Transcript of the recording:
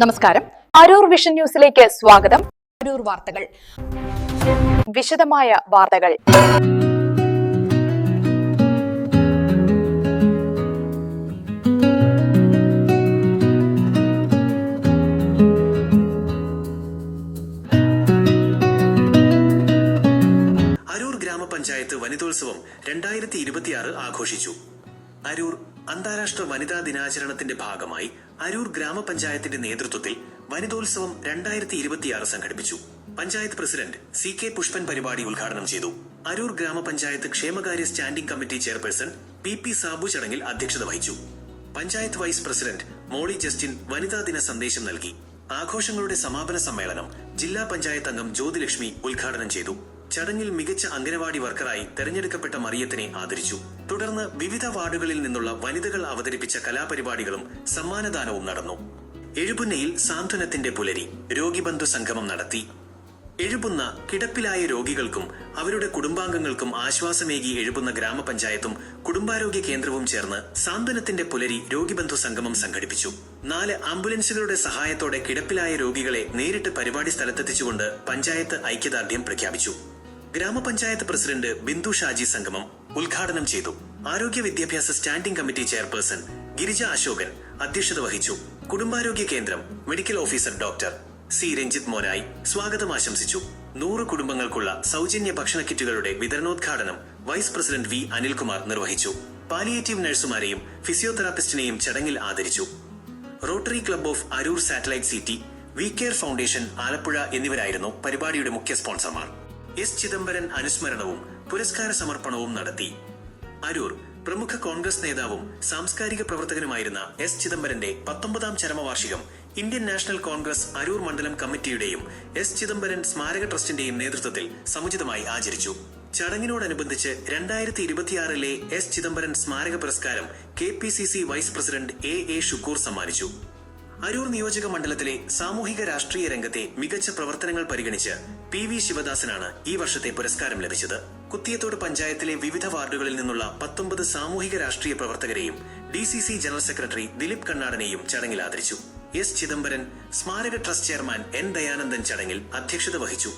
നമസ്കാരം. അരൂർ വിഷൻ ന്യൂസിലേക്ക് സ്വാഗതം. അരൂർ വാർത്തകൾ. വിശദമായ വാർത്തകൾ. അരൂർ ഗ്രാമപഞ്ചായത്ത് വനിതോത്സവം 2026 ആഘോഷിച്ചു. അരൂർ അന്താരാഷ്ട്ര വനിതാ ദിനാചരണത്തിന്റെ ഭാഗമായി അരൂർ ഗ്രാമപഞ്ചായത്തിന്റെ നേതൃത്വത്തിൽ വനിതോത്സവം 2026 സംഘടിപ്പിച്ചു. പഞ്ചായത്ത് പ്രസിഡന്റ് CK പുഷ്പൻ പരിപാടി ഉദ്ഘാടനം ചെയ്തു. അരൂർ ഗ്രാമപഞ്ചായത്ത് ക്ഷേമകാര്യ standing committee chairperson PP Sabu ചടങ്ങിൽ അധ്യക്ഷത വഹിച്ചു. പഞ്ചായത്ത് വൈസ് പ്രസിഡന്റ് മോളി ജസ്റ്റിൻ വനിതാ ദിന സന്ദേശം നൽകി. ആഘോഷങ്ങളുടെ സമാപന സമ്മേളനം ജില്ലാ പഞ്ചായത്ത് അംഗം ജ്യോതിലക്ഷ്മി ഉദ്ഘാടനം ചെയ്തു. ചടങ്ങിൽ മികച്ച അംഗനവാടി വർക്കറായി തെരഞ്ഞെടുക്കപ്പെട്ട മറിയത്തിനെ ആദരിച്ചു. തുടർന്ന് വിവിധ വാർഡുകളിൽ നിന്നുള്ള വനിതകൾ അവതരിപ്പിച്ച കലാപരിപാടികളും സമ്മാനദാനവും നടന്നു. എഴുപുന്നയിൽ സാന്ത്വനത്തിന്റെ പുലരി രോഗിബന്ധു സംഗമം നടത്തി. എഴുപുന്ന കിടപ്പിലായ രോഗികൾക്കും അവരുടെ കുടുംബാംഗങ്ങൾക്കും ആശ്വാസമേകി എഴുപുന്ന ഗ്രാമപഞ്ചായത്തും കുടുംബാരോഗ്യ കേന്ദ്രവും ചേർന്ന് സാന്ത്വനത്തിന്റെ പുലരി രോഗിബന്ധു സംഗമം സംഘടിപ്പിച്ചു. 4 ആംബുലൻസുകളുടെ സഹായത്തോടെ കിടപ്പിലായ രോഗികളെ നേരിട്ട് പരിപാടി സ്ഥലത്തെത്തിച്ചുകൊണ്ട് പഞ്ചായത്ത് ഐക്യദാർഢ്യം പ്രഖ്യാപിച്ചു. ഗ്രാമപഞ്ചായത്ത് പ്രസിഡന്റ് ബിന്ദു ഷാജി സംഗമം ഉദ്ഘാടനം ചെയ്തു. ആരോഗ്യ വിദ്യാഭ്യാസ standing committee chairperson Girija Ashokan അധ്യക്ഷത വഹിച്ചു. കുടുംബാരോഗ്യ കേന്ദ്രം medical officer doctor C Ranjith Monayi സ്വാഗതം ആശംസിച്ചു. 100 കുടുംബങ്ങൾക്കുള്ള സൗജന്യ ഭക്ഷണ കിറ്റുകളുടെ വിതരണോദ്ഘാടനം വൈസ് പ്രസിഡന്റ് V അനിൽകുമാർ നിർവഹിച്ചു. പാലിയേറ്റീവ് നഴ്സുമാരെയും ഫിസിയോതെറാപ്പിസ്റ്റിനെയും ചടങ്ങിൽ ആദരിച്ചു. Rotary club of Aroor satellite city, we care foundation Alappuzha എന്നിവരായിരുന്നു പരിപാടിയുടെ മുഖ്യ സ്പോൺസർമാർ. S ചിദംബരൻ അനുസ്മരണവും പുരസ്കാര സമർപ്പണവും നടത്തി. അരൂർ പ്രമുഖ കോൺഗ്രസ് നേതാവും സാംസ്കാരിക പ്രവർത്തകനുമായിരുന്ന S ചിദംബരന്റെ 19ാം ചരമവാർഷികം ഇന്ത്യൻ നാഷണൽ കോൺഗ്രസ് അരൂർ മണ്ഡലം കമ്മിറ്റിയുടെയും S ചിദംബരൻ സ്മാരക ട്രസ്റ്റിന്റെയും നേതൃത്വത്തിൽ സമുചിതമായി ആചരിച്ചു. ചടങ്ങിനോടനുബന്ധിച്ച് 2026 S ചിദംബരൻ സ്മാരക പുരസ്കാരം KPCC vice president A Shukkoor സമ്മാനിച്ചു. അരൂർ നിയോജക മണ്ഡലത്തിലെ സാമൂഹിക രാഷ്ട്രീയ രംഗത്തെ മികച്ച പ്രവർത്തനങ്ങൾ പരിഗണിച്ച് PV ശിവദാസനാണ് ഈ വർഷത്തെ പുരസ്കാരം ലഭിച്ചത്. കുത്തിയത്തോട് പഞ്ചായത്തിലെ വിവിധ വാർഡുകളിൽ നിന്നുള്ള 19 സാമൂഹിക രാഷ്ട്രീയ പ്രവർത്തകരെയും DCC ജനറൽ സെക്രട്ടറി ദിലീപ് കണ്ണാടനെയും ചടങ്ങിൽ ആദരിച്ചു. S ചിദംബരൻ സ്മാരക ട്രസ്റ്റ് ചെയർമാൻ N ദയാനന്ദൻ ചടങ്ങിൽ അധ്യക്ഷത വഹിച്ചു.